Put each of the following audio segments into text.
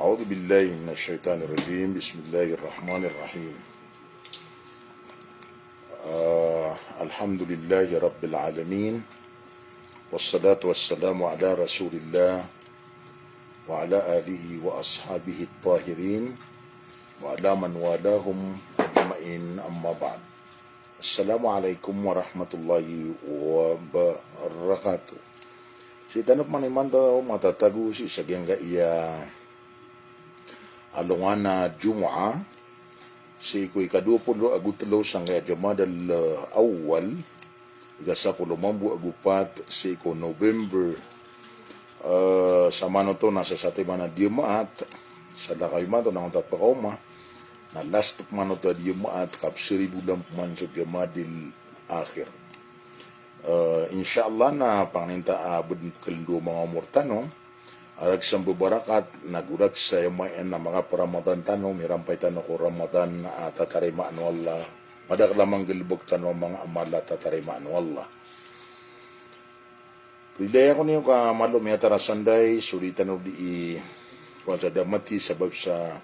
أعوذ بالله من الشيطان الرجيم بسم الله الرحمن الرحيم الحمد لله رب العالمين والصلاة والسلام على رسول الله وعلى آله وأصحابه الطاهرين وعلى من والاهم أجمعين أما بعد. Assalamualaikum warahmatullahi wabarakatuh. Si tanap maniman daw matatago si sagyang iya alungana Jum'a si kuy kadupulo agutlo sangga Jamadal Awwal igasapulo mambu agupat si ko November sa mano to nasa satimana Jumaat sa lakay man to nang tapakoma na last mano to Jumaat kapsiri bulan man sa Jamadil Akhir. Insyaallah na panginta abud kaldo mga murtano arag sa bubarakat nagurak sa yamayan na mga paramadan tano mirampay tano ko Ramadan tatarimaan wallah madaklamang gilbog tano mga amala tatarimaan wallah. Prilaya ko niyo ka malum yatara sanday sulitan o di kung sa damati sabab sa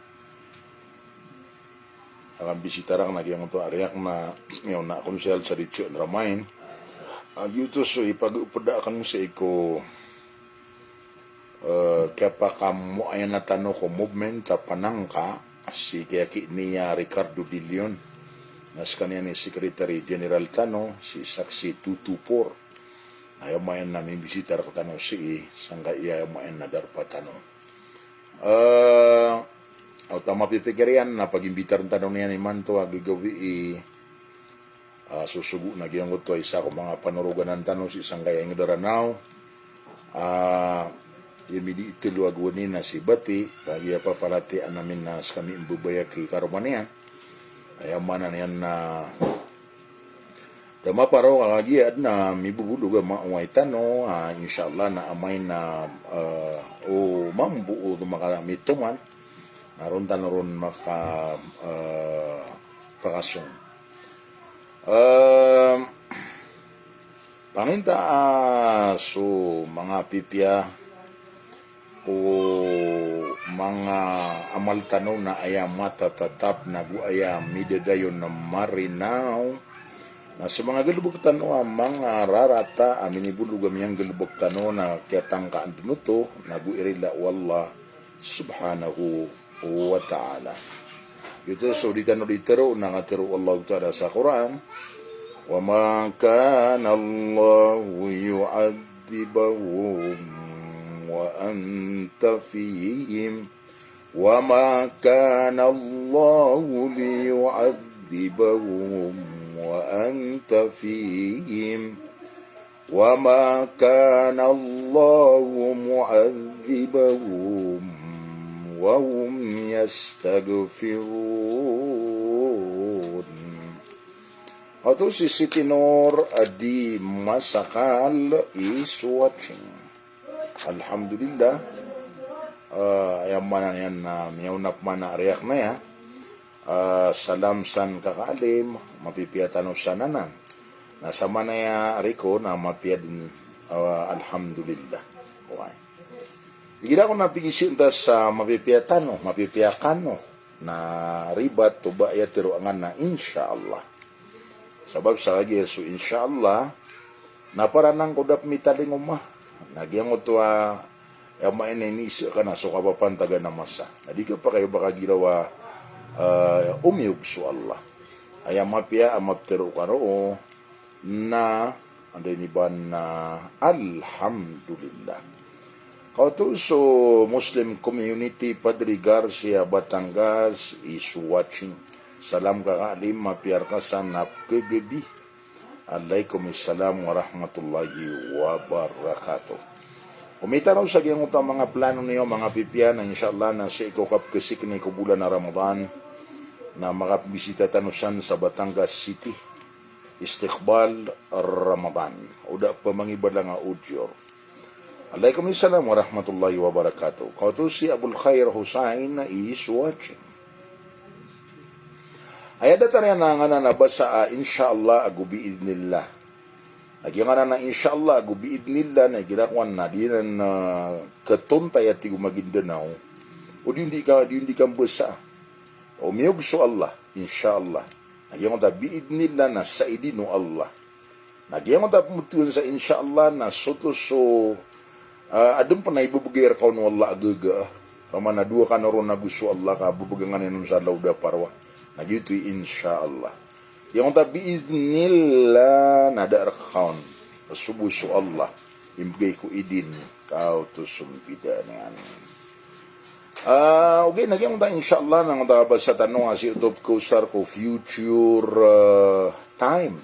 ang bisitarang nagyang ito ariyak na yung na konsel sa dito na ramain yuto so ipag-upada ka sa iko kaya kamu ay natano ko movement panangka si kaya niya Ricardo De Leon nas kanya ni Secretary General tano si Saksi 224 ayaw mayan namin bisitar ko tano si sangga iya mayan na darpa tano o tama pipigarian na pag-imbitar ng tanong niya ni Manto agigawi susugo na giyang ito isa ko mga panurugan ng tanong si isang kaya yung daranaw yamidi itulo agwanin na si Bati bagi apa palati namin na kami imbubaya kay karumanian ayaw manan yan na dama paro kagagiad na mibubuluga maungay tano inshallah na amay na o mambu o makamituman naroon tanoron maka pakasyon panginta so mga pipya o mga amal tanaw na aya matatatap na guaya midadayon na marinaw na sa mga galubog tanaw mga rarata aminibulog amiyang galubog tanaw na kiatangkaan dinuto na guirila wallah subhanahu wa ta'ala. Ito so di tanaw ditero na ngatero Allah ta'ala sa Quran wa ma kana Allahu yu'adzibahum wa anta fihim wa ma kana Allahu liyu'adzibahum wa anta fihim wa ma kana Allahu mu'adzibahum wa hum yastaghfirun. Atau si Siti Nur Adi Masakal is watching. Alhamdulillah. Ayam mana yan na miyawnap mana ariyak na ya. Salam san kakalim. Mapipiyatan o sananan. Nasa mana ya ariko na mapiyadin. Alhamdulillah. Okay. Igira ko napigisin ta sa mapipiyatan o mapipiyakan o na ribat o ba yatiro angan na insyaallah. Sabab sa lagi so insyaallah na para nang kudap mitaling umah nagyang ito yama inisyo ka na so kapapantaga na masa na di ka pa kayo baka girawa umiyog so Allah ayam mapia amaptero karo na anday ni ban na alhamdulillah kauto so Muslim community Padre Garcia Batangas is watching. Salam kakalim, mapiar ka sa napkagabi. Alaikumussalam warahmatullahi wabarakatuh. Kumita raw sa giyang utang mga plano niyo, mga pipya, na inshallah na sa ikukap kasik ni kubulan na Ramadan na makabisita tanusan sa Batangas City. Istiqbal Ramadan. Uda pa mangiba lang nga udyor. Alaikumussalam warahmatullahi wabarakatuh. Kauto si Abul Khair Hussain na is watching. Ayada tariyan na nga na nabasa insyaallah agubiid nila. Nagyang nga na insyaallah agubiid nila na girakwan na di na katuntay at gumagindanaw O di hindi ka besa. O miyog so Allah, inshallah. Nagyang ta biidnillah na sa idino Allah. Nagyang ta mutuan sa inshallah na soto so adun pa na ibubugir ka no Allah agaga. Pamana dua ka na ron na gusto Allah ka bubugangan nun sa lauda parwa. Nagyuto inshallah. Yang ta biidnillah na da rakhaun. Subuh so Allah. Imbigay ko idin kau to sumpidanan. Okay, nagyang ta inshallah nang ta basa tanong si utop ko sar ko future time.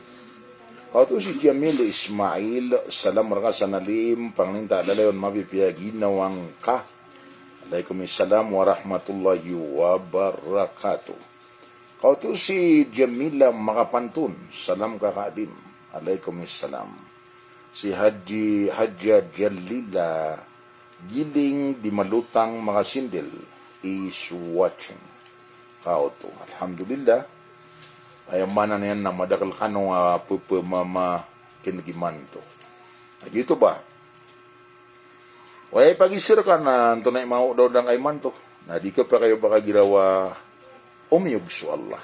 Kau to si Jamil Ismail salam raka sanalim pangninta lalayon mapipiyagi nawang ka. Waalaikumsalam warahmatullahi wabarakatuh. Kau to si Jamila Makapantun salam kakadim. Waalaikumsalam. Si Hajja Jalila Giling di Malutang mga sindel is watching. Kau to. Alhamdulillah. Ay mana na yan na madakal ka nung mama kinagiman to. Gitu ba? Way pagisir ka na tunay mau daw dang ayman to. Na di ka pa kayo baka girawa umiyog so Allah.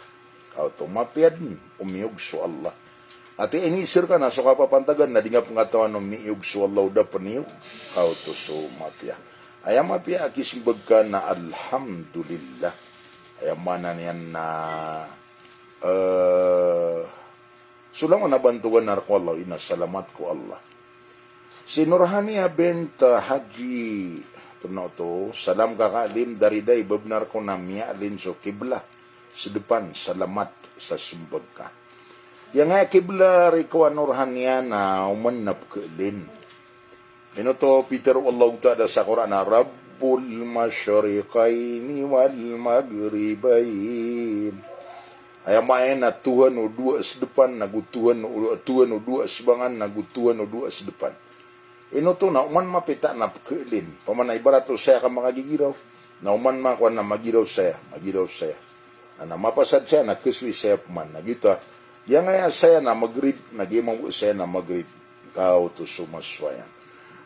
Kau to. Mapiad umiyog so Allah. Ati ini sir ka na so kapapantagan na di nga pangatawan ng miyog so Allah da paniyog. Kau to so mapia. Ayam mapia akisimbag ka na alhamdulillah. Ayam mana niyan na sulang nabantugan na ko Allah. Inasalamat ko Allah. Si Nurhania bint Haji to salam kakalim dari day babnar ko na miya alin so kibla. Sa depan salamat sa sumbag ka. Yang nga kibla rikuan Nurhania na umanap kailin. Ito Peter Allah ta'ala sa Quran na Rabbul Masyariqaini wal Maghribain. Ay main na Tuhan o dua sa depan, nagutuhan o dua sa bangan, nagutuhan o dua sa depan. Ino to na uman mapita na kailin. Paman na ibarat to saya ka makagigiraw. Na uman makuha na magiraw saya. Na mapasad siya, na kiswi saya paman. Nagita. Yang nga saya na magrib, nagimang saya na magrib. Kau to sumaswayan.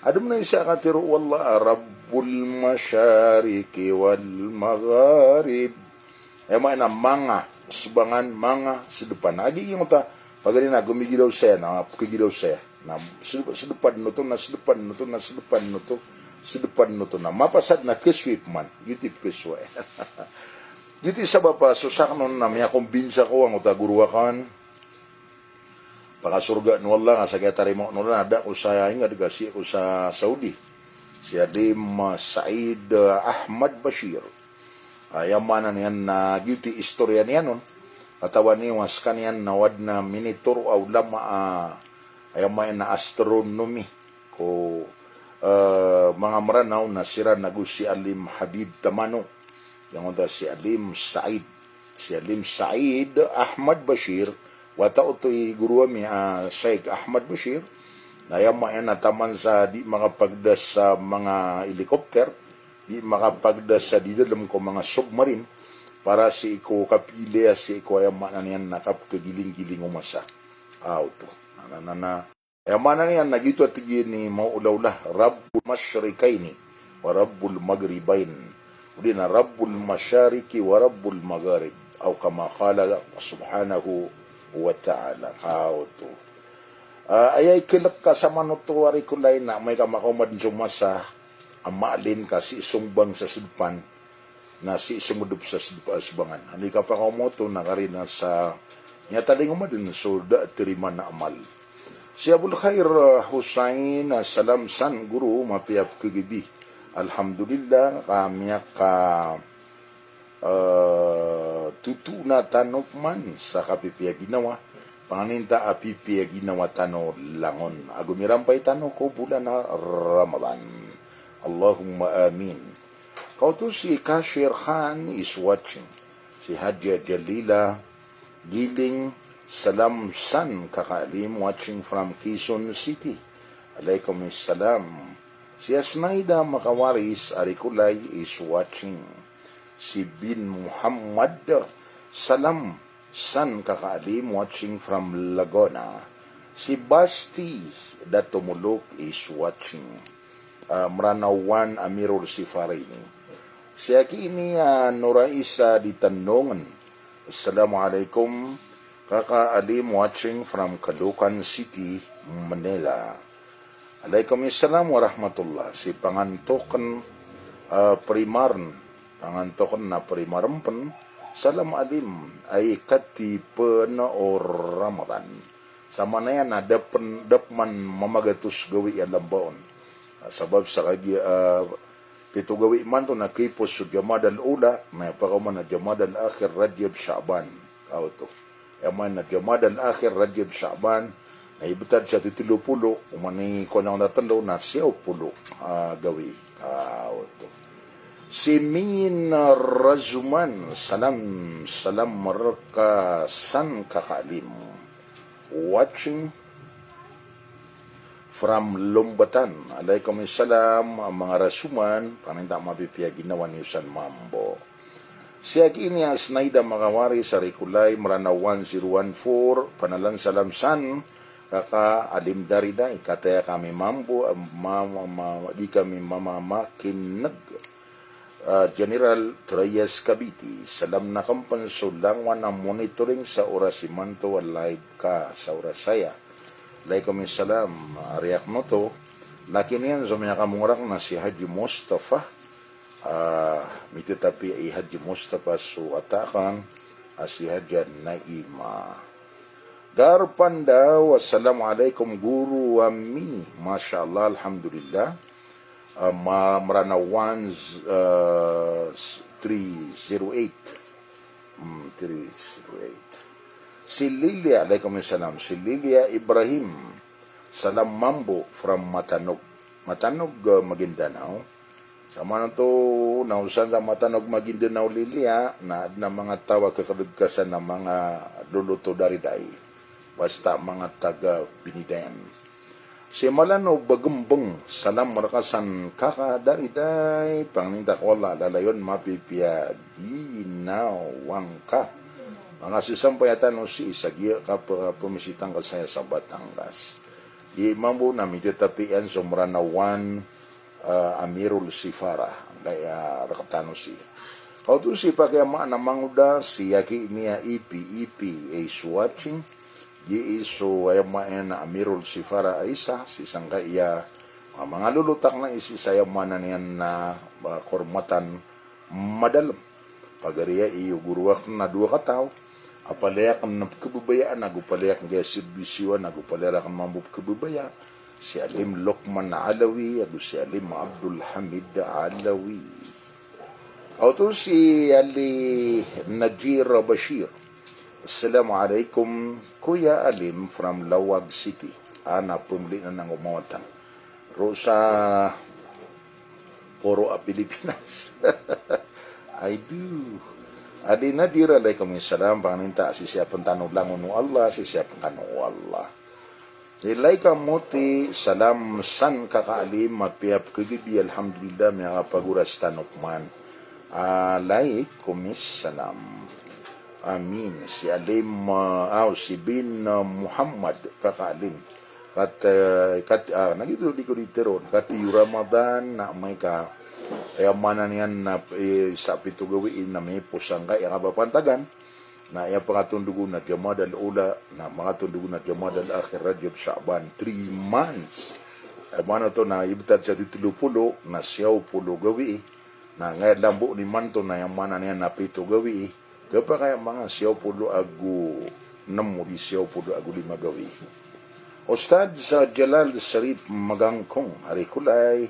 Adum na isa ka tiro, wallah, Rabbul Masyariki wal Magharib. Ay mga na mga, subangan, mga, sedepan. Agi yung ta, pagani na gumigilaw saya, na pakigilaw saya. Na sedepan no to, na sedepan no to, na sedepan no to, sedepan no to, na mapasad na kiswip man. Gitip kiswa. Giti sa bapa, susak nun na miya kumbinsa ko ang utaguruakan. Pakasurga no Allah nga sa kaya mo no ada ko sa nga digasi ko sa Saudi. Si Adim Said Ahmad Bashir. Ayamanan niyan na duty istorya niyan nun. Katawan niyo was kaniyan nawad na minitor o lama ayamayan na astronomy ko mga maranaw na sira nagu si Alim Habib Tamano. Yang si Alim Said. Si Alim Said Ahmad Bashir. Wata utoy guru mi Sheikh Ahmad Bashir na yamayan na taman sa di makapagdas sa mga helicopter, di makapagdas sa di dalam ko mga submarine para si iko kapili si iko yamanan yan nakapkagiling-giling umasa. Auto. Yamanan yan nagito at ni maulawlah Rabbul Masyarikaini wa Rabbul Maghribain. Uli na Rabbul Masyariki wa Rabbul Magharib. Aw kama qala subhanahu wa ta'ala kauto. Ayay kilak ka sa manutuwari kulay na may kamakumad sumasa amalin ka si isumbang sa sidpan na si isumudup sa sidbangan. Hindi ka pa kumoto na karina sa nyataling umadin so da tirima na amal. Si Abul Khair Hussein salam san guru mapiap kegibi. Alhamdulillah kami ka tutu na tanok man sa kapipia ginawa panganinta apipia ginawa tano langon agumirampay tano ko bulan na Ramadan. Allahumma amin. Kau to si Kashir Khan is watching. Si Hajja Jalila Giling salam san kakalim watching from Quezon City. Waalaikumsalam. Si Asnaida Makawaris Arikulay is watching. Si Bin Muhammad salam san kakaalim watching from Laguna. Si Basti Datumulok is watching. Mranawan Amirul Sifarini. Siya kini Nura Isa di Tanongan. Assalamualaikum. Kaka-alim watching from Caloocan City, Manila. Alaikumussalam warahmatullah. Si pangantokan primarn, pangantokan na primarempen, salam alim ay katipen o Ramadan. Sama na yan na dapman mamagatus gawi yan lambaon. Sabab sa kagi pito gawi man to nakipos sa Jamadal Ula, may pakaman na Jamadal Akhir Rajab Sha'ban. Kao to. Yaman na Jamadal Akhir Rajab Sha'ban, na ibutad sa 30, umani ko na natalo na 90 gawi. Kao to. Si Min Razuman, salam mereka san kakalim. Watching from Lumbatan. Alaikumussalam, mga rasuman, paninta mapipia ginawa ni Usan Mambo. Siya kini ang Snaida Makawari sa Rikulay, Marana 1014, panalan salamsan, kaka alim darida, ikataya kami Mambo, di kami mamamakinag. General Treyes Cavite, salam na kampanso lang na monitoring sa orasimanto live ka sa orasaya. Alaikumussalam, ariyak no to, nakinian sa mga kamungurak na si Haji Mustafa, mititapi ay Haji Mustafa su atakan, si Haji Naima. Darpanda, wassalamualaikum guru ami, mashallah, alhamdulillah. Marana 308. Si Lilia, alaikumussalam, si Lilia Ibrahim, salam Mambo from Matanog. Matanog, Maguindanao. Sama na to, nausan sa Matanog, Maguindanao, Lilia, na mga tawag kakalugkasan ng mga luluto dariday. Basta mga taga Binidayan. Si Malano Bagumbong, salam marakasan kakadariday, pangninta ko lalayon mapipia ginawang ka. Mga sisampayatan o si Isagia ka pumisitang kasaya sa Batangas. Di mambo na mititapian sa Marana 1 Amirul Sifara, kaya rakatano si. Kauto si pagkama na manguda, si yaki niya ipi is watching. Di iso ay na Amirul Sifara Aisa, si sangka iya mga lulutak na isi saya mana niyan na kormatan madalam. Pagariya iyo guruwak na 2 kataw, apalayak na kabubayaan, nagupalayak ng servisyo, nagupalayak ng mambup kabubaya, si Alim Lokman Alawi, at si Alim Abdul Hamid Alawi. Auto si Ali Najir Bashir. Assalamualaikum, Kuya Alim from Lawag City. Pumili na ng umawatan. Rosa Poro a Pilipinas. I do. Adi Nadir, alaikumussalam, paninta si siya pantanong lang unu Allah, si siya pantanong Allah. Ilay ka muti, salam san kakaalim, mapiap kagibi, alhamdulillah, may kapaguras tanokman. Alaikumussalam. Amin. Si Alim, si Bin Muhammad, kakaalim. Nagito di ko dito ron. Kati Ramadan, na may ka, kaya manan yan na sa pito gawiin na may pusang kaya kapapantagan, na iya pangatundugo na Jamadal Ula, na mga tundugo na Jamadal Akhir Rajab Sha'ban, 3 months. Mano to na ibutad sa 30, na 90 gawi, na ngayon lambo ni Manto na yung manan yan na pito gawi, kaya kaya mga 90 agu 6 di 90 agu 5 gawi. Ustad sa Jalal Sarip Magangkong, Arikulay,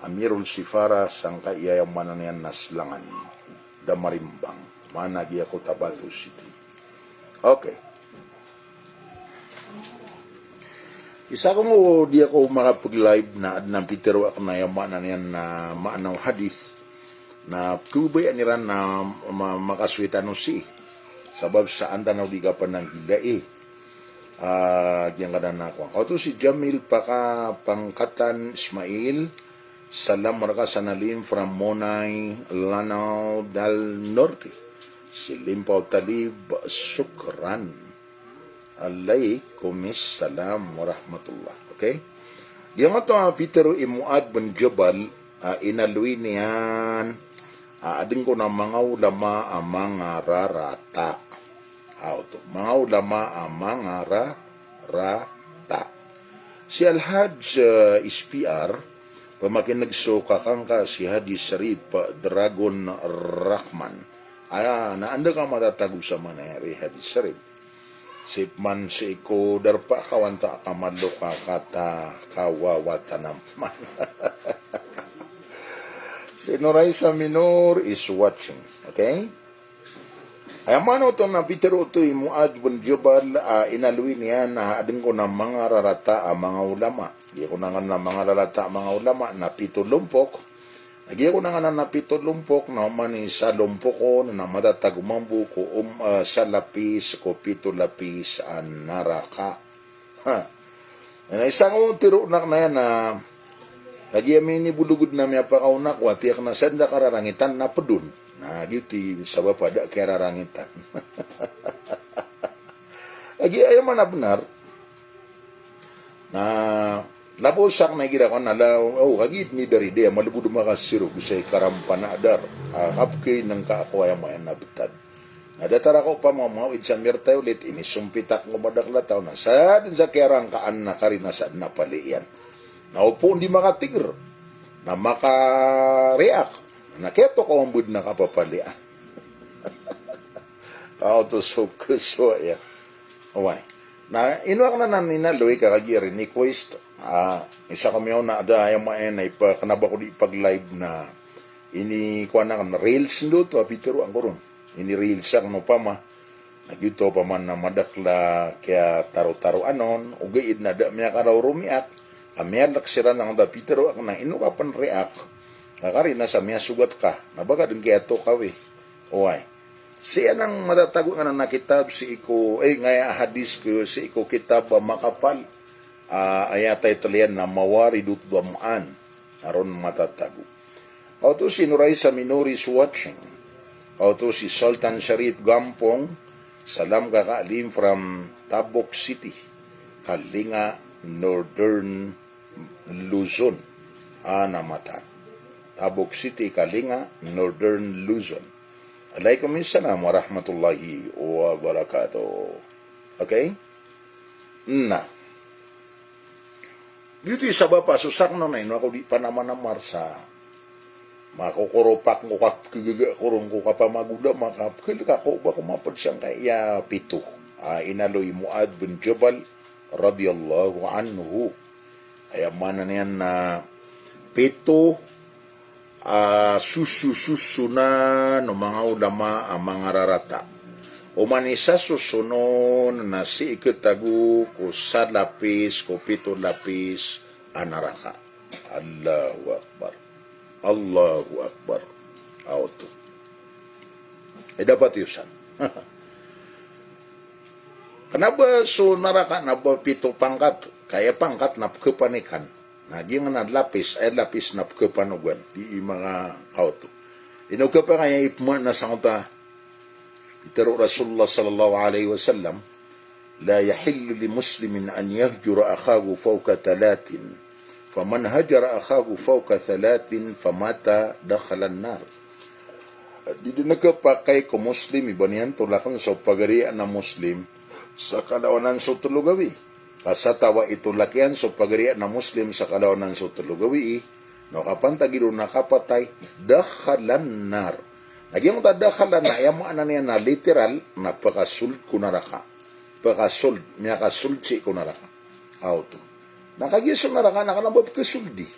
Amirul Sifara, sangka iya yung mananian naslangan, Damarimbang, managi ako Tabato City. Okay. Isa ko mo, di ako makapag-live na adnang pitero ako na yung mananian na maanaw hadith, na tubay aniran na makaswita no si sabab sa anda na di ka pa ng hidai diyan ka na ako. Ito si Jamil Paka Pangkatan Ismail, salam maraka sanalim from Monay Lanao del Norte, si Limpaw Talib, sukran, alaikumussalam warahmatullah. Okay, diyan ito Peter Imuad Ben Jabal, inaluwi niyan Adin ko na mga ulama ang mga rarata. Mga ulama ang mga rarata. Si Al-Hajj SPR, pamakin nagsuka kang ka si Hadis Sharif Dragon Rahman. Naanda ka matatago sa manayari Hadis Sharif. Sipman si ko darpa kawanta kamalo kata kawawata naman. Si Noraisa Minor is watching. Okay? Ayamano to na Peter Utoy Muad bin Jabal inaluin niya na adin ko ng mga rarata mga ulama. Di ko na nga ng mga rarata mga ulama na pitulumpok. Nagi ko na nga na pitulumpok na umani sa lumpok ko na matatagumambu ko sa lapis ko pitulapis ang naraka. Na isang tiro na yan na lagi amin ni bulugod na miya pakaunak, watiyak na senda kararangitan na pedun. Nah, gitu sa pada kararangitan. Lagi ayaw man na benar. Na, labosak na gira ko na kagit ni dari dia, malibud makasiro, bisa karampan na adar. Kapkay ng kaako ayaw mayan na bitad. Nadatara ko pa mamawid sa mirta ulit, inisumpitak ng madaklataw na sa din sa kerangkaan na karinasad na paliyan. Naupo hindi makatigr, na makareact, na keto ko ang bud na kapapalian. Tao to so kuso ya. Away. Na inuak na naninaloy kakagiri ni Quest. Isa kami na ada yung mga na kanaba ko di ipag-live na ini kuha na kan reels ndo to apitero ang koron. Ini reels ang no pa ma. Nagyuto pa man na madakla kaya taro-taro anon, ugaid na da miya karaw rumiak. Amya laksiran ng da Peter ang na inukapan react. Kakari na sa miya sugat ka. Nabaga din kaya to kawi. Uway. Siya nang matatago nga na nakitab si iko, ngaya hadis ko si iko kitab makapal. Ayatay talian na mawari dutdamaan. Aron matatago. Auto si Noraisa Minoris watching. Auto si Sultan Sharif Gampong. Salam kakaalim from Tabok City. Kalinga, Northern Luzon. Namatan. Tabok City, Kalinga, Northern Luzon. Waalaikumsalam warahmatullahi wabarakatuh. Okay? Na. Dito isa ba pa, susak na ino ako di pa naman na marsa. Makukurupak mo kurong ko kapamaguda, makapkil ka ko ba kumapad siyang kaya pito. Inaloy Muad bin Jabal, radiyallahu anhu. Ay mana niyan na pito susu na no mga ulama ang mga rarata. Umanisa susunon na si ikatagu ko sa lapis ko pito lapis anaraka. Allahu Akbar. Allahu Akbar. Auto. Dapat yusan. Kenapa so naraka na ba pito pangkat? Kaya pangkat na kepanikan. Nagi nga na lapis na kepanugan. Di mga auto. Ino ka pa kaya ipma na sangta. Itaro Rasulullah sallallahu alaihi wasallam. La yahillu li muslimin an yahjura akhahu fawka talatin. Faman hajara akhahu fawka talatin famata dakhala an-nar. Di din nagkapakai ko muslim iban yan tulakan sa pagarian na muslim sa kalawanan sa tulugawi. Kasatawa ito lakian so pagarian na Muslim sa kalawanan so tulugawi no kapantagiro na kapatay dakhalan nar. Nagyang dakhalan na yamo ana niya na literal na pakasuld kunaraka. Pakasuld miya kasulci kunaraka. Auto. Nakagiso naraka nakanabab kasuldi.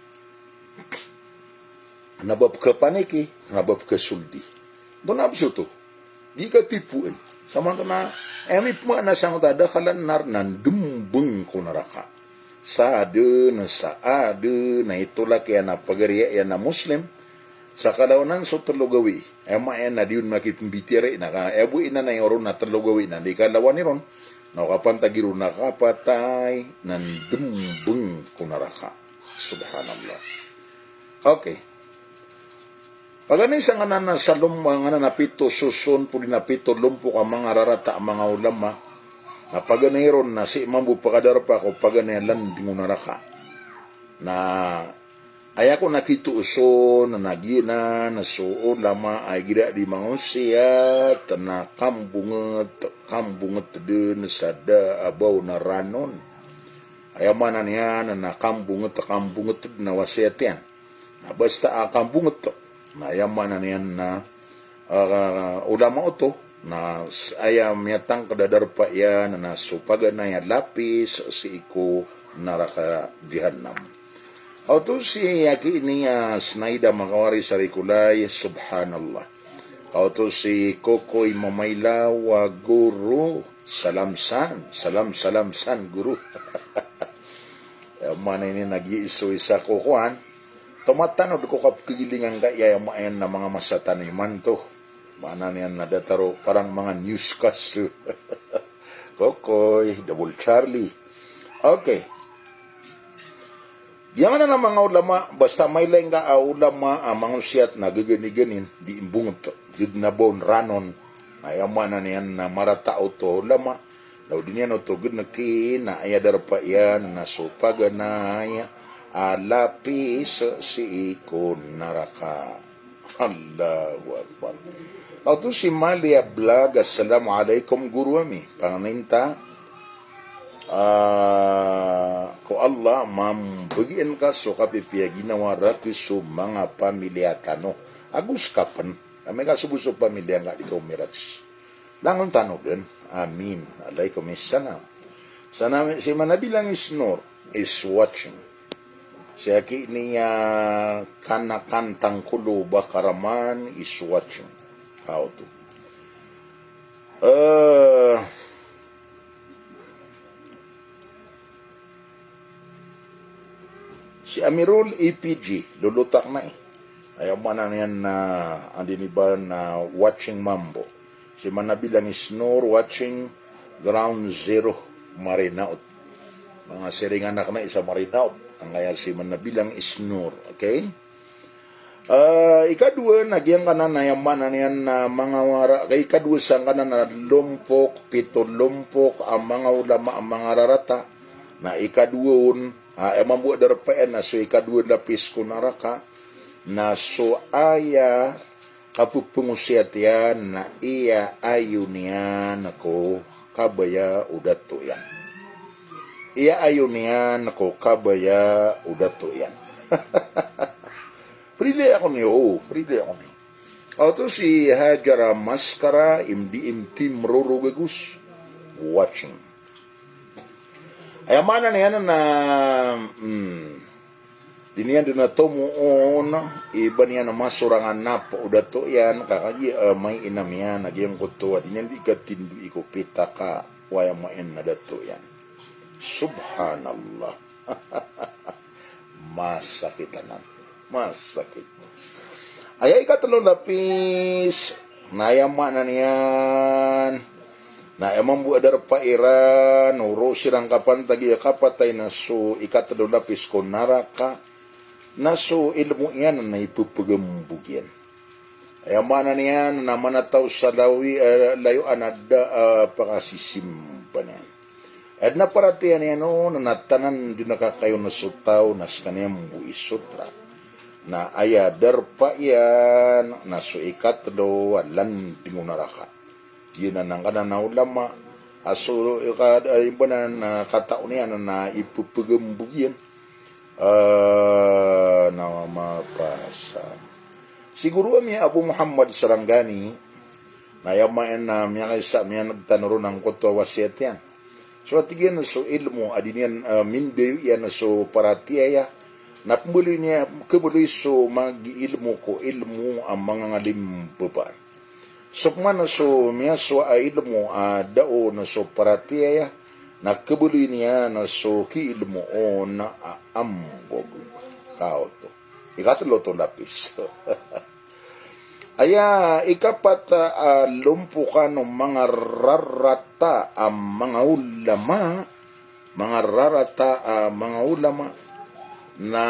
Nabab ka paniki, nabab kasuldi. Doon absuto. Di ka tipuin. Samantala, emip mo na sang dadakalan nar nandumbeng ko naraka. Saade na itulah kaya na pagariya yan na Muslim. Sa kalaunan so telugawi. Ema na diun makipimbitire na ka ebu ina na yung na telugawi na di kalawan ni ron. No kapan tagiru na kapatay nandumbeng ko naraka. Subhanallah. Okay. Pagani sa nga na sa mga napito susun, puli napito lumpo ka mga rarata mga ulama, na paganiron na si mambu pagkadarpa ko pagani landing unaraka. Na Aya ko nakituuso na nagina na so ulama ay gira di manusia tana kambunget din sa da abaw na ranon. Aya mana niya na kambunget na wasiat yan. Basta kambunget na aya mana niya na ulama ito na aya miyatang kadadarpa yan na supaga na ya lapis si iko naraka jahannam. Auto si yaki niya snaida makawari sa rikulay, subhanallah. Auto si Kokoy Mamayla wa guru, salam san guru. Mana ini nag-iiso isa ko kuhan. Tumatanod ko kapigilingan kaya mayan na mga masataniman to. Mana niyan nadataro parang mga newscast. Kokoy, Double Charlie. Okay. Yan na mga ulama, basta may laing ka ulama ang mga siyat na gagani-ganin, di imbungot, gidnabon, ranon, ayaman na niyan na maratao to ulama, daw din yan to, gudnaki, na ayadar pa yan, na supaga na aya, alapis si ikon naraka. Allahu Akbar. Auto si Malia Vlog, assalamualaikum guru ami, panganinta, ko Allah mambagian ka so kapipiya ginawa rapi so mga pamilya tano agus kapan kami kasubo so pamilya nga di ka umirats langon tano din amin alaikum assalam sana si manabilang isnor is watching siya ki niya kanakantang kulo bakaraman is watching how to si Amirul APG, lulutak na eh. Ayaw man na yan na, andin iba na watching mambo. Si manabilang snore watching ground zero marinaut. Mga siringan anak na isa marinaut. Ang kaya si manabilang snore, okay? Ikadua, nagyang ka na nayaman na yan na mga wara. Kay ikadua sang ka na lumpok, pitulumpok, ang mga ulama, ang mga rarata. Na ikaduon, mambuat darpayan na so ikadua lapis ko naraka na so aya kapupungusiat yan na iya ayun yan ako kabaya udato yan. Iya ayun yan ako kabaya udato yan. Prilay ako niyo, prilay ako niyo. Ito si Hajara Maskara, imdi mrurugagus, watching. Ay mana na yan na diniyan doon na tumuon iba niya na masurangan na po udato yan kakagi may inam yan nagyang kutuwa diniyan di ka tindu iko pita ka waya main na dato yan subhanallah. Masakit na masakit ay ikatalo lapis nayama na niyan na emang bu adar pairan uro sirang kapan tagi kapatay na so ikatado lapis ko naraka na so ilmu yan na ipupagambugyan ay amana niyan na manataw sa lawi layo anada pakasisimpan yan at naparatiyan yan na natanan din nakakayo na sutaw na sa kaniyang buis sutra na ayadar pa yan na so ikatado alan tingo naraka yun na nang na ulama aso iba na kataon yan na ipupagambug yan na mapasa siguro mi Abu Muhammad Sarangani na yamayan na miya kaysa miya nagtanuro ng kutwa wasiat yan so atigyan na so ilmo adin yan minbeyo yan na so paratiyaya na kumuli niya kumuli so mag-ilmo ko ilmo ang mga ngalimbaban sukman na so miya so ay ilmo dao na so paratiyaya na kabuli niya na so ki ilmo o na ambog kao to ikatulo to lapis aya ikapat lumpukan ng mga rarata ang mga ulama na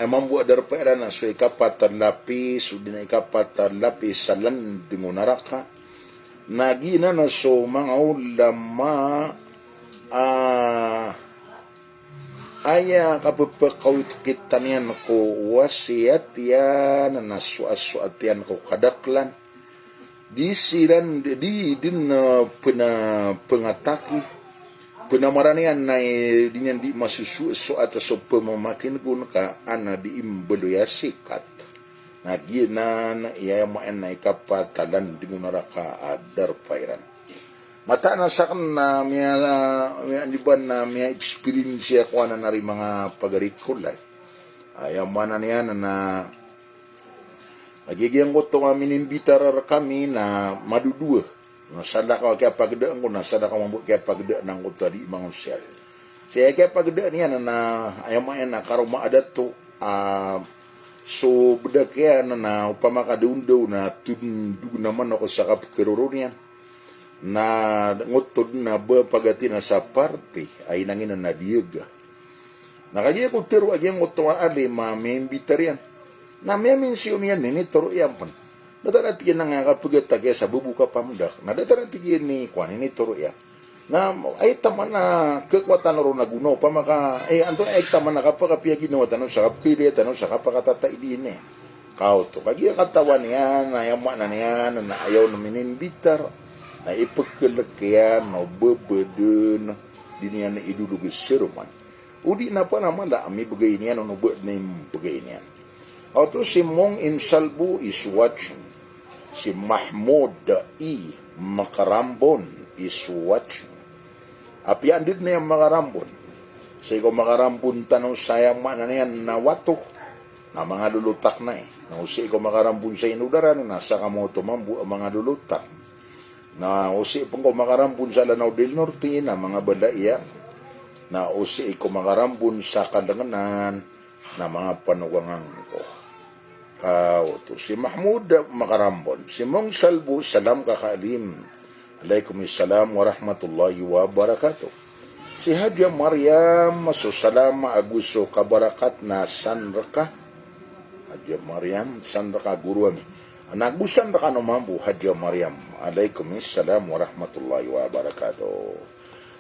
mambuat darpera na so ikapat lapis o din ikapat lapis sa landing naraka nagina na so mga ulama aya kapapakaw kita niyan ko wasiat yan na suat yan ko kadaklan disiran di din pengataki penamaranian na dinyan di masusu atau so pemamakin gun ka ana di imbelo ya sikat na ginan iya maen na ikapatalan di gunaraka adar pairan mata na sa na miya andiban na miya experience ko na nari mga pagarikulay ayaw mana niya na nagiging ko ito kami nimbitar kami na madudua nasada ka kaya pagdaan ko nasada ka mambut kaya pagdaan ng ko tadi mga sel saya kaya pagdaan niya na ayaw mana na karuma adat to so bedak kaya na upamakadundaw na tundu naman ako sa kapkerurunian na ngutod na ba pagati na sa party ay nangin na diyaga. Nakagaya ko tiro agyan ngutwa ali mamembitarian. Na memensiyon yan ni toro yan pan. Nadarati yan nga kapagata kaya sa bubuka pamudak. Nadarati yan ni kwan ni toro yan. Na ay taman na kekuatan ro naguno pa maka anto ay taman na kapagapiya ginawa tanong sa kapkili tanong sa kapakatata idin eh. Kao to kagaya katawan yan ayaw na yan na ayaw na minimbitar. Na ipagkalagyan na babadun di niya na idulugis siruman. Udi na pa naman da ami bagay niya no nubad na yung bagay niya. Auto si Mong Insalbu is watching. Si Mahmoud E. Makarambon is watching. Apian din na yung Makarambon. Sa ikaw Makarambon tanong sayang man na yan na wato. Na mga lulutak na eh. Na usi ikaw Makarambon sa inudara na nasa kamoto mambu ang mga lulutak. Na usi pong ko makarambun sa Lanao del Norte na mga balaya na usi ko makarambun sa Kalanganan na mga panugangan ko. To si Mahmoud Makarambon, si Mong Salbu, salam kakaalim. Alaikumussalam wa rahmatullahi wa barakatuh. Si Hadja Maryam, salam aguso kabarakat na sanraka. Hadja Maryam, sanraka guru ami. Nagusan na ka naman po, Hadja Maryam. Alaikumussalam wa rahmatullahi wa barakatuh.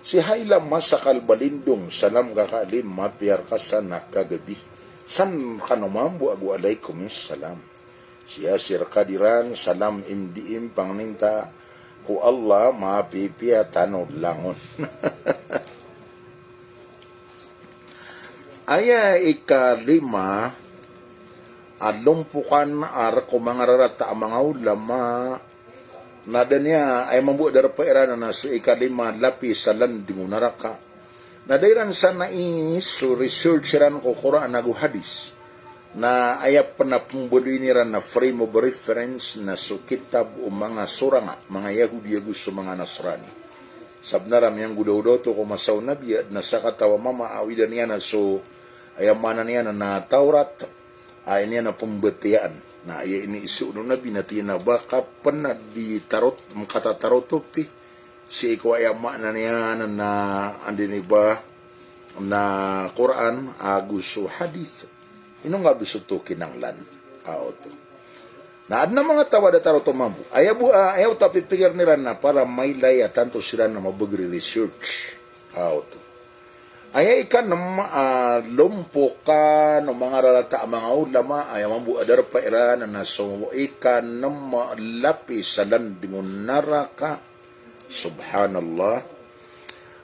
Si Hayla Masakal Balindong, salam kakaalim, mapiyar ka sa nakagabi. San ka naman po, alaikumussalam. Si Asir Kadiran, salam imdiim, pangninta, ku Allah, mapipiya, tanod langon. Aya ikalima, lumpukan ar ko mga rarata mga ulama nada niya ay mambuat dari pairan na su ikalima lapis sa landing naraka nadairan sana so research ran ko Quran nagu hadis na ayap na pumbuloy niran na frame of reference na su kitab o mga suranga mga Yahudi gusto mga Nasrani sabnaram yang gudaw to ko masaw nabi at nasa katawa mama awidan niya na so ayamana niya na Taurat ay niya na pembetian na iya ini isu no nabi na tina baka pernah di tarot makatatarotopi si iko ay makna niya na andini ba na Quran aguso hadith ino nga biso to kinanglan to na adna mga tawada taroto mambu ayaw tapi pikir nila na para may laya tanto sila na mabagri research to ay ikan na lumpo ka ng mga rarata mga ulama ay mambu adar pa iran na so ikan na lapis sa landingon naraka subhanallah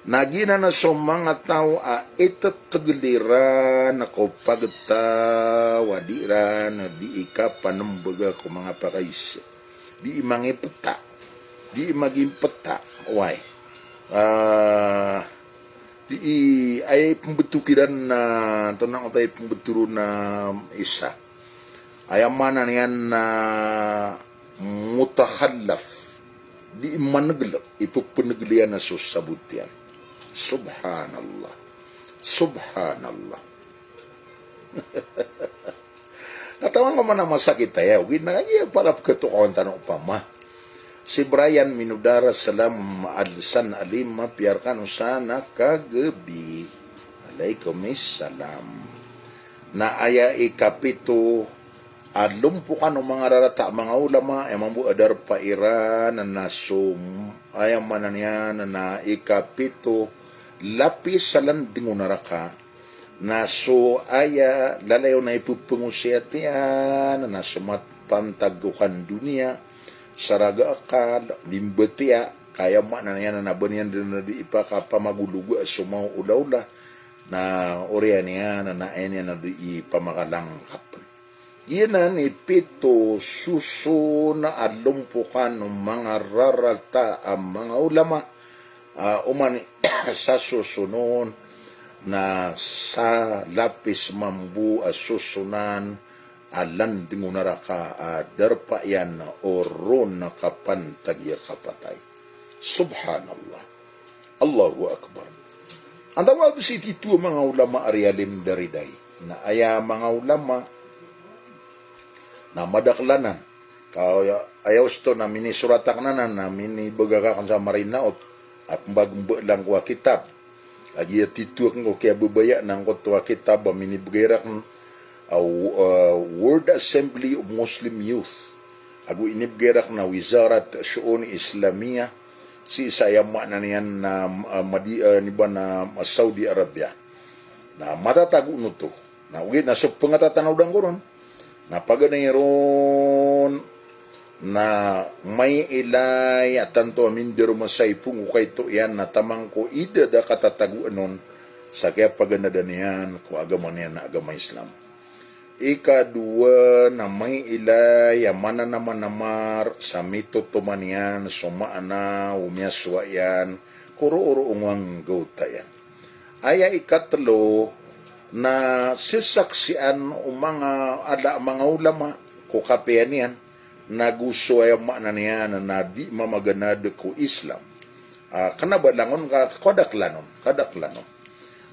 nagina na so mga tao itatagliran ako pagtawa di ran di ika panumbaga ko mga pakais di imangi peta di imaging peta why ay pembetukiran na tenang ay pembeturo na isa ay mana niyan na mutakhallaf di managlap ipupunaglian na susabutian subhanallah subhanallah natawan ko man ang masakit tayo ginagaya para ketukawan tanong upama si Brian Minudara salam alsan alim mapiarkan usana kagabi alaikumussalam na aya ikapito lumpukan ng mga rarata mga ulama ay mambu adar pairan na nasum ayam mananian na ikapito lapis sa landingon naraka na so aya lalayo na ipupengusiatian na sumat pantagukan dunia saraga akal limbetia kaya makna yan na nabanian din na di ipakapamagulugo sumau ula-ula na orian yan na naen yan na di ipamakalangkap. Yan ni pito suso na alumpukan ng mga rarata ang mga ulama umani sa susunon na sa lapis mambu susunan alan dingunara ka darpa yan o ron na kapantag kapatay. Subhanallah. Allahu Akbar. Ang tawag si tito mga ulama arialim dariday na aya mga ulama na madaklanan ayaw sto na minisuratak na minibagakan sa marinaot at lang kwa kitab agi tito ko kaya bubaya ng kwa kitab minibagarak World Assembly of Muslim Youth agu inibagarak na Wizarat Shu'un Islamiyah si sayama na niyan na niba na Saudi Arabia na matatago nuto na ugi na sa pangatatanaw dang goron na paganayron na may ilay at tanto amindero masay pungo kay to yan na tamang ko ida da katataguan nun sa kaya paganada niyan ko agaman yan na agama Islam. Ikadua na may ilay mana naman namar sa mito tumanian sumaana umyaswa yan kuro-uro ungwang gauta yan. Aya ikatlo na sisaksian o mga ulama ko kapean yan na gusto ay makna niya na di mamaganad ko Islam. Kanabalangon kadaklanon.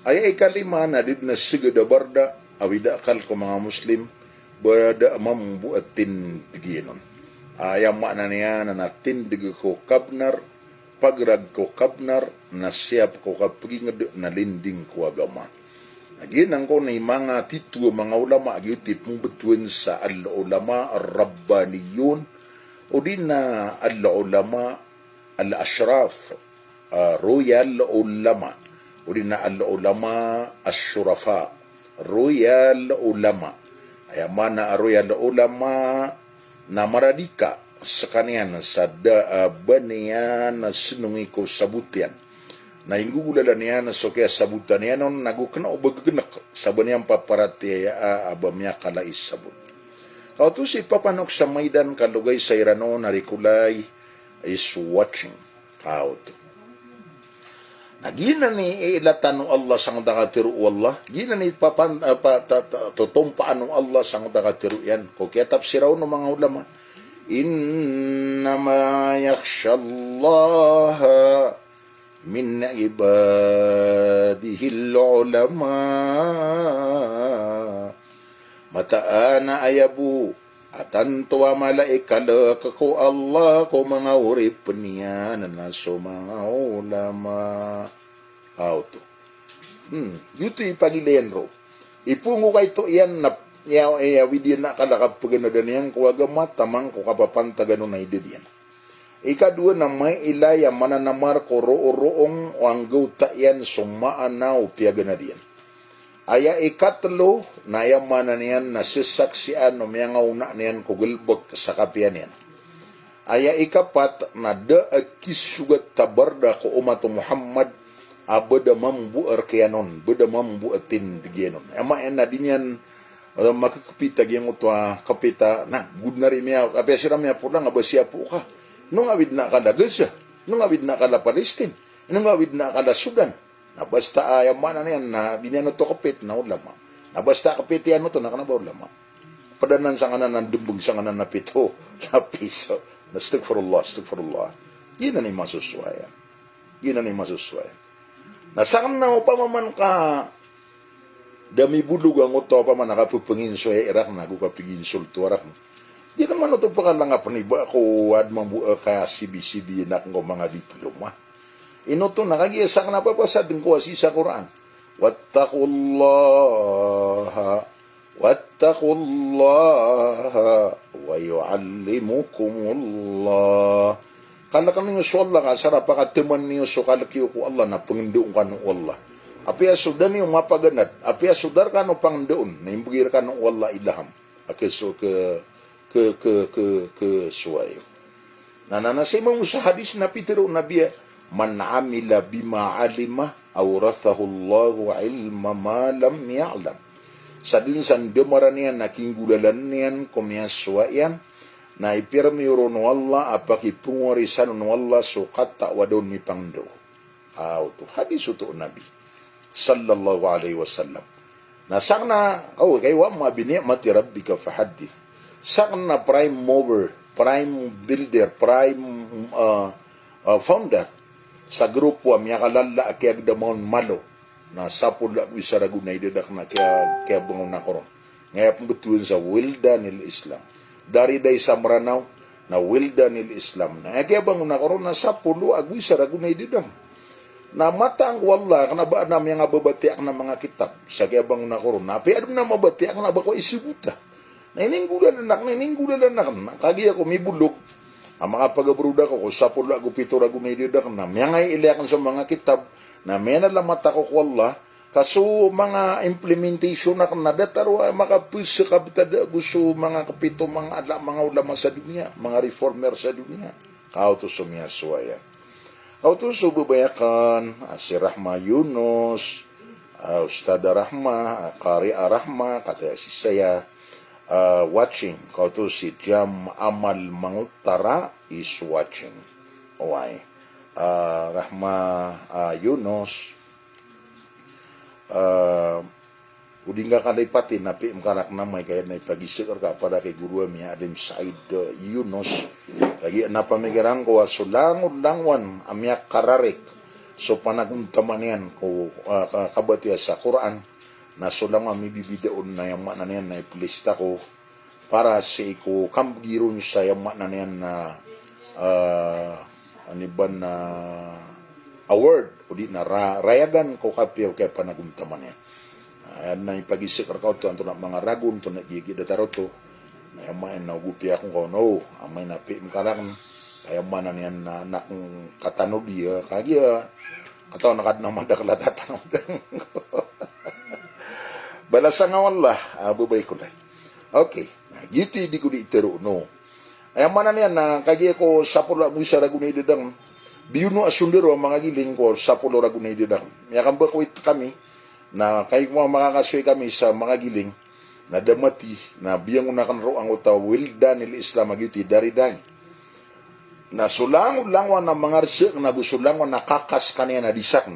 Ay ikalima na did na sigada barda awida akal ko mga Muslim barda mambuatin tiginon. Ay makna niya na natindig ko kabnar pagrag ko kabnar na siyap ko kapingad na linding ko agama. Naginang ko na mga tito, mga ulama, agitip mong betuin sa al-ulama al-rabbaniyun o din na al-ulama al-ashraf, royal ulama o din na al-ulama al-shurafa, royal ulama. Ay mana royal ulama na maradika sa kanyan sa baniyan na sinungi ko sabutian. Na ingugulala niya na so kaya sabutan niya nun nagukna o bagagnak saban niyang paparatiya abam niya kalais sabut. Kauto si papanok sa Maidan kalugay sa Irano narikulay is watching. Kauto. Nagina ni ilatan ng Allah sang dagatiru Allah. Gina ni tutumpaan ng Allah sang dagatiru yan. Kung kaya tapsiraw ng mga ulama. Innama yakhshallaha min ibadihil ulama mataana ayabu atantuwa malaikala kako Allah ko mga urip niya na so mga ulama auto yuto ipagilayan ro ipungo kay to iyan na widya na kalakap paganadan yan ko agama tamang ko kapapantagano na idediyan. Ikadua na may ilaya mananamar ko roong o ang gauta yan sumaanaw piyagan na diyan. Aya ikatlo na yamanan yan na sisaksian o mga ngauna niyan kugulbog sa kapian yan. Aya ikapat na kisugat tabarda ko umato Muhammad abada mambu arkayanon, bada mambu atin digyanon. Ama yan na din yan makakapita gyang utwa kapita na good na rin miya kapya siram miya po lang abasya po ka. Nung awid na kala Gaza, nung awid na kala Palestine, nung awid na kala Sudan. Na basta ayaman na yan na binyan to kapit na ulama. Na basta kapit yan to na kanaba ulama. Padanan sa kanan ng dumbog sa kanan na pito na piso. Na astaghfirullah. Yun na ni masuswayan. Nasaan na mo pa maman ka dami bulog ang uto pa man nakapupangin so irak na gukapigin sulto arak. Di naman ito pakalanga paniba ako ad mambuha ka sibi-sibi na kong mga diploma. Inoto nakagiyasak na papasad din ko asi sa Quran. Wattaqullaha wa yu'allimukumullah. Kala ka ninyo so Allah ka sarap ka teman niyo so kalakiyo ko Allah na pangindoon ka ng Allah. Apia sudan yung mapaganat, apia sudar ka no pang doon, na imbugir ka no wala ilaham. Akiso ke suwayo. Nananasimang sa hadis na pitiro nabiya, man amila bima alima, awrathahu Allahu ilma ma lam ya'lam. Sa din san demaran niyan, nakinggulalan niyan, kumiyaswayan, na ipirmiuro no Allah, apakipungwarisan no Allah, sukat ta'wadon mi pangdo. To hadis ito nabi sallallahu alaihi wasallam. Nasakna kay wa mabini mati rabbika fahaddith. Sakna prime mover, prime builder, prime founder sa grupo amya kalala kaya damon malo na sapul la bisaragu na idadak na kaya bangon na koron. Ngayon betul sa wildanil Islam. Dari day samranaw na wildanil Islam. Na kaya bangon na koron na sapul agwi saragu na idadak. Na matang wala kana ba nam yang babatiak na mga kitab sa gyabang na koron na pero na mabatiak na ba ko isibuta na ininggulan na kagi ako mibulog ang mga pagabruda ko sapol ako pitura gumididak na miyangay ilakan sa mga kitab na mena lamata ko wala kaso mga implementation na kanada taro makapus sa kapitada gusto mga kapito mga ulama sa dunia mga reformer sa dunia kauto sumiyaswaya. Kauto sububayakan si Rahma Yunus, Ustada Rahma, Qari'a Rahma, kata si saya watching. Kauto si Jam Amal Mangutara is watching. Why? Rahma Yunus, uding ka kalipatin, napi mkarak namay kaya na ipagisik ka para kay guru mi Adim Said Yunus. Lagi na pamigiran ko sulangon langwan amyak kararik. So panaguntaman yan ko kabatiya sa Quran na sulang amibibidaon na yung na yan na iplista ko para si ko kamgiron sa yung na yan na aniban na award o di na rayagan ko kapiyaw kaya panaguntaman yan. Ayan na ipagisik ka to anto na mga ragun to na gigida taroto na yamain na ugupi akong kono amay na pi mkalang kaya manan yan na anak katanog dia kagya kataw nakad na madakla tatanong balasa nga wala babay ko lang okay gitu di ko di itero no ay manan yan na kagya ko sapula mo sa ragunay didang biyuno asundero ang mga giling ko sapulo ragunay didang yakan ba ko ito kami na kayo mga makakasoy kami sa mga giling na damati na biyang unakan ang utaw wildanil Islam agyuti dariday na sulangon langwan na mga resik na gusulangon na kakas kaniya na disak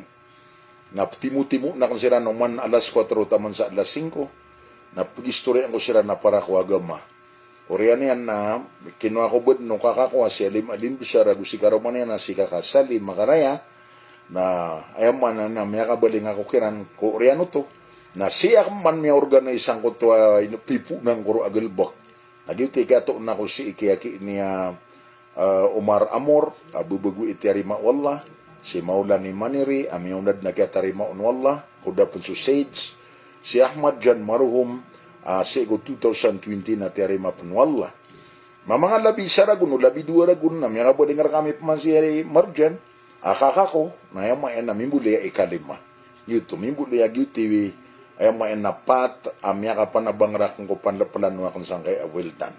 na timu-timu na kung sila naman alas 4 taman sa alas 5 na pagistoryan ko sila na para ko agama Korean yan na kinuha ko bud nung kakakuha si alim siya ragusi karoman yan na si kakasali makaraya na ayaman na may kabaling ako kiran Koreano to na siya man may organizang ko to pipu ng kuro agalbak nagyuti kato na ko si ikiyaki niya Umar Amor abubagu itarima wallah si Maulani Maniri amiyunad na kiyatarima wallah kuda pun su Sage si Ahmad Jan Maruhum si ko 2020 na tiarima pun wallah mamanga labi saragun labi dua ragun na may kabaling kami pamansi Marjan akakako na yama na mimbuli ikalima yuto mimbuli agyuti ayama na pat amya ka panabangrak ko panlapalan wa kung saan kay well done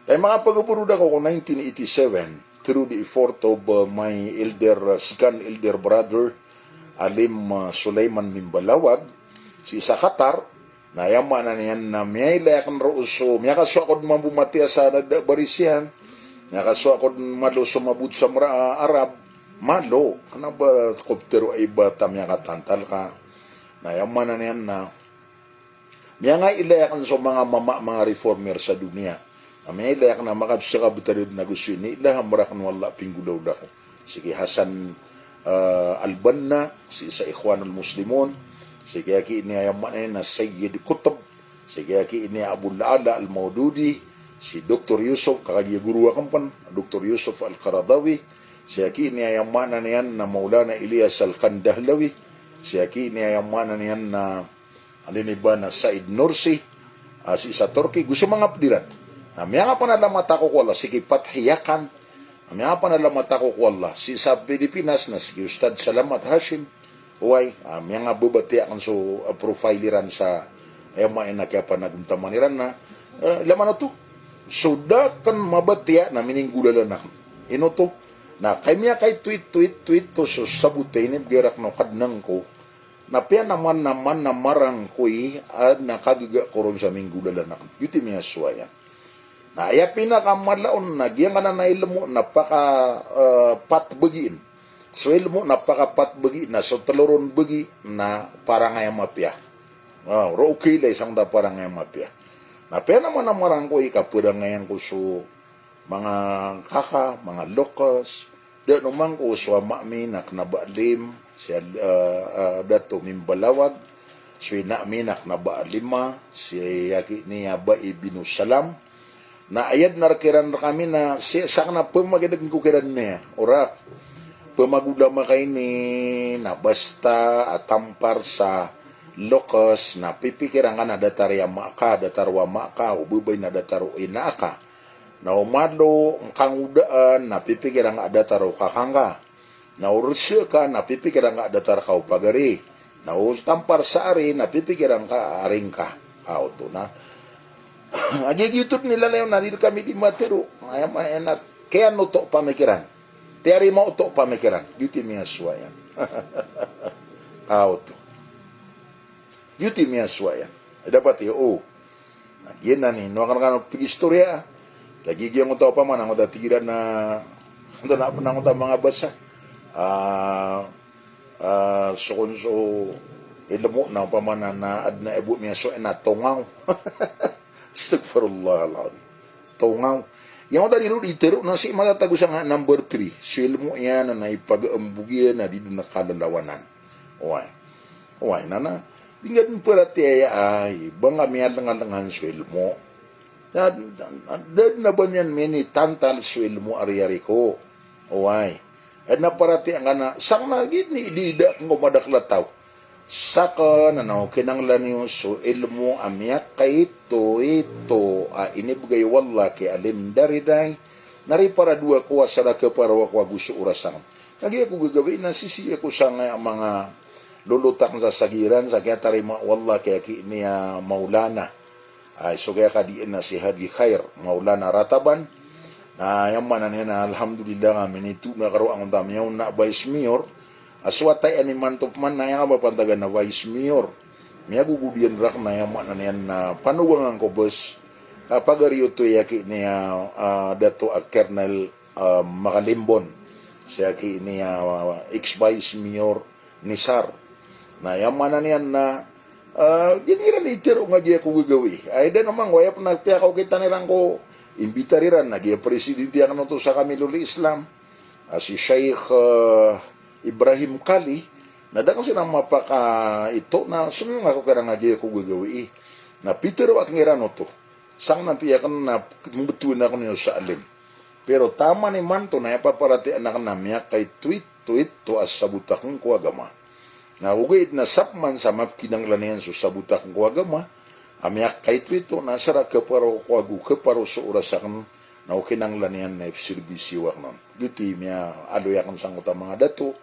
kay mga pagapuruda ko 1987 through the effort of my second elder brother Alim Sulaiman Mimbalawag si isa Qatar na yama na niyan na may layakan rauso may kaswa ko mabumati sa barisian may kaswa ko maluso mabud sa Arab malo kana ba koptero ay ba tamya katantal ka na yaman na niyan na miya nga ilayakan sa mga mga reformer sa dunia na may ilayak na makapsa kabutarid na gusto ni ilaham marakan wala pinggulaw da ko sige Hasan Albanna si sa Ikhwanul Muslimun sige aki ini yaman na Sayyid Qutb sige aki ini Abu Ala Al-Maududi si Dr. Yusuf kakagya guru akampan Dr. Yusuf Al-Qaradawi siya ki niyayamanan niyan na Maulana Ilyas Al-Kandahlawi. Siya ki niyayamanan niyan na aliniba na Said Nursi. Si isa Turkey. Gusto mga pdiran. Na miya nga panalamat ako ko wala. Sige pathiyakan. Na miya nga panalamat ako ko wala. Si sa Pilipinas na si Ustad Salamat Hashim. Uway, yang nga bubati akan so profiliran sa main na kaya pa nagumtamaniran na laman na to. So da kan mabatia na mininggulalan na. Ino to na kay miya kay tweet to so sabutay ni gerak no kadnang ko na piya naman na marang ko'y nakagiga koron sa minggulalan na. Yuti miya suwaya. Na aya pinakamalaon na giyan ka na nailmo napaka patbagiin. So ilmo napaka patbagi na so taluron bagi na parang ay mapya. Ro okay la isang da parang ay mapya. Na piya naman na marang ko'y kapudang ngayon ko so mga kaka, mga lokas, da naman ko so mami nak nabalim siya dato mimbalawag so na minak na baalima si yaki niya ba ibinusalam na ayad narkiran kami na siya na pamagidag ko kiran niya orak pamagudama kay ni na basta atampar sa lokas na pipikiran ka na datarya maka datarwa maka ububay na dataro inaka na umado kang udaan na pipikiran ka dataro kakanga na urusya ka, napipikiran ka datar ka upagari. Na tampar sa ari, napipikiran ka, aring ka. To na. Agi YouTube nila na yun, nandito kami di matiro. Kaya no to pamikiran. Tiari mo to pamikiran. Yuti miya suwayan. To. Yuti miya suwayan. Dapat yun, Yan na ni, no kan pigistorya. Lagi yung to pa man, ang datiran na, ito na ang mga basa. So ilmo na pamana na adna ibu miya so na tongaw. Astaghfirullah alazim. Tongaw. Yang tadi ru itero na si matatago sa nga number 3. So ilmo yan na ipag-ambugian na di na kalalawanan. Oy nana. Tingnan para tiya ay banga miya langan so ilmo. Dad na ba niyan mini tantal so ilmo ari-ari ko. At naparati ang ana sang na gini idida kung kumadaklataw saka na kinanglan yung so ilmo amyak kay ito inibgay wala kay alim dariday nari para dua kuwa saraka para wakwa gusto urasan kagi ako gagawin na sisi ako sa mga lulutak sa sagiran sa kaya tarima wala kaya ki niya Maulana so kaya kadiin na si Hadi Khair Maulana Rataban na yang mana niya na alhamdulillah kami nito na karo ang dami yung na vice mayor aswatay animan top man na yung mapantagan na vice mayor miya gugudian rak na yung mana niya na panugang ko bus kapag ariyo to yaki niya dato Colonel Makalimbon siya ki niya ex vice mayor Nisar na yung mana niya na gingiran itiro nga diya ko gagawi ay din naman waya pa nagpiyakaw kita nilang ko imbitariran naging presidente ang to sa Kamilul Islam si Sheikh Ibrahim Kali na dakang silang mapaka ito na sunod nga ko karang nga ko gagawi na Peter ak ngirano to sang nanti akan na mutuin ako niyo sa alim pero tama ni man to na ipaparati anak namya kay tweet to as sabutakong ko agama na ugay na sapman sa mapkinang lanian so sabutakong ko agama amyak kay tweet na sara kaparo ko agu kaparo so urasakan na kinang lanian na serbisyo ak non duti miya aloyakan sang uta mga dato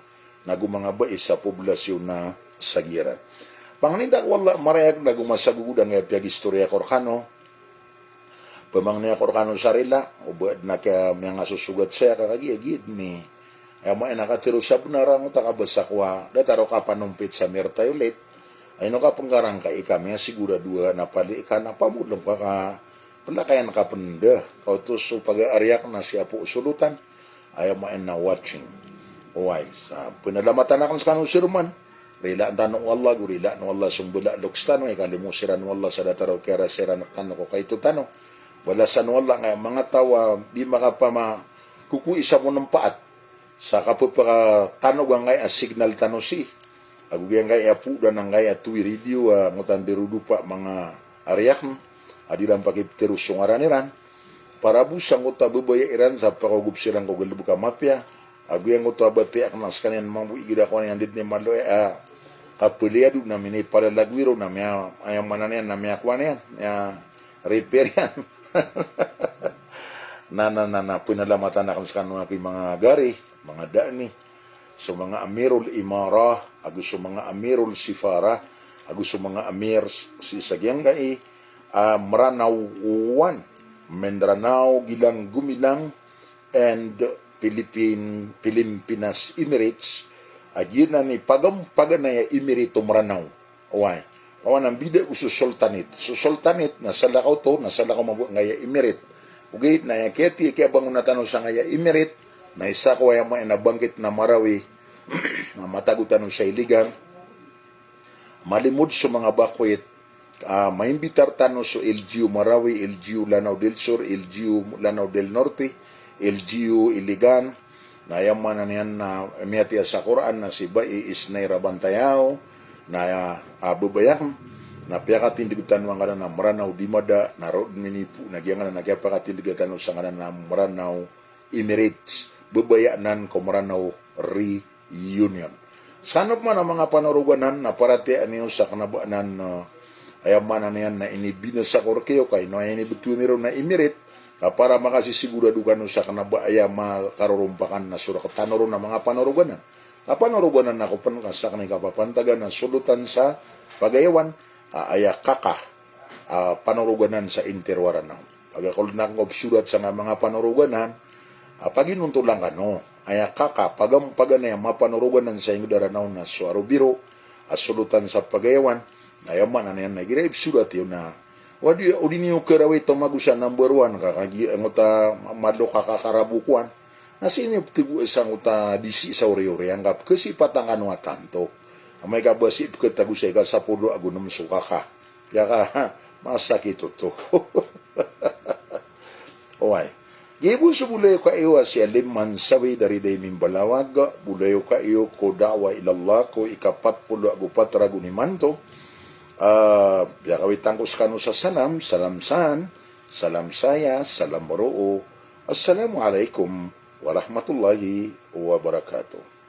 nagumanga ba sa poblasyon na sagiran pangnindak wala marayag nagumasagudang nga piyag istorya korkano pamangnya korkano sarila ubad na kaya mga susugat siya kakagiyagid ni ay mga nakatiro sa bunarang utakabasakwa dataro ka panumpit sa merta ulit ay no ka panggarang ka ikami sigura-dua na pali ka na pamudlang ka palakayan ka panda kautos so pag-aaryak na siya po sulutan ay mga na watching sa pinalamatan akong sa kanong siruman rila ang tanong Allah gurila no Allah sumbula lukstan ay kalimusiran wala sa dataraw kera siran kano ko kay tutano wala sa wala nga mga tawa di makapama kukuisa mo ng paat sa kapupaka tanog ang ngay signal tanosi agugyang ngay apu dan ang ngay atuwi radio ngutan derudupa mga ariyak adilang pakipterus yung araniran para busang uta bubaya iran sa pakagub silang kogalbuka mapya agugyang uta bati ak nas kanyan mambu igida ko yan dit ni maloy kapiliadu na mini para lagwiro na maya ayang mananian na maya kwan yan repair yan na pinalamatan na kanus mga gari mga dani sa mga amirul imara, agus sa mga amirul sifara, agus sa mga amir si Sagyangay, Maranao 1, Mindanao, Gilang Gumilang, and Pilipinas Emirates, at yun na ni pagampaga na Emirito Maranao. Away. Awan ang bida ko sa sultanit. Sa sultanit, nasa lakaw to, nasa lakaw mabuang ngaya Emirate. Ugay, na yung kaya bang natanong sa ngaya Emirate, na isa ko ay mga nabanggit na Marawi, na matagutan sa iligan, malimod sa mga bakwit, maimbitar tanong sa LGU Marawi, LGU Lanao del Sur, LGU Lanao del Norte, LGU Iligan, na yaman na niyan na miyatiya sa Quran na si Bai Isnay Rabantayao, na abubayam, na piyakatindigatan mga na Maranao Dimada, na road minipu, nagyangan na nagyapakatindigatan sa nganan na Maranao Emirates, bubayanan ko Maranao Reunion. Sanop man ang mga panaruganan na paratian niyo sa kanabaanan ayaman na niyan na inibina sa Korkeo kay no ay inibutuniro na Emirate para makasisigurado ka sa kanabaya makarurumpakan na surakatano na mga panaruganan. Panaruganan na ko pan sa kanay kapapantagan na sulutan sa pagayawan aya kaka panaruganan sa interwaran na. Pagakol na ng obsurat sa mga panaruganan, paginunto lang ano, aya kaka pagampagan na mapanaruganan sa inyo daranaw na suarubiro at sulutan sa pagayawan, ayaman na yan nag-grave surat yun na wadi niyo keraway tomagusan number 1 kakagi ang uta madlo kakakarabukuan na sino tibu isang uta disi sa uri-uri anggap kasi patangan wa tanto may kabasip ka tagusay ka sa pulo agunum sukaka ya ka masakit to oy gibu sa bulayo ka iyo si Aliman sawi dari day mimbalawag bulayo ka iyo ko dawa ilallah ko ikapat pulo agupat ragunimanto Biakawit tangkos kanu sa salam san, salam saya, salam maroo. Assalamualaikum warahmatullahi wabarakatuh.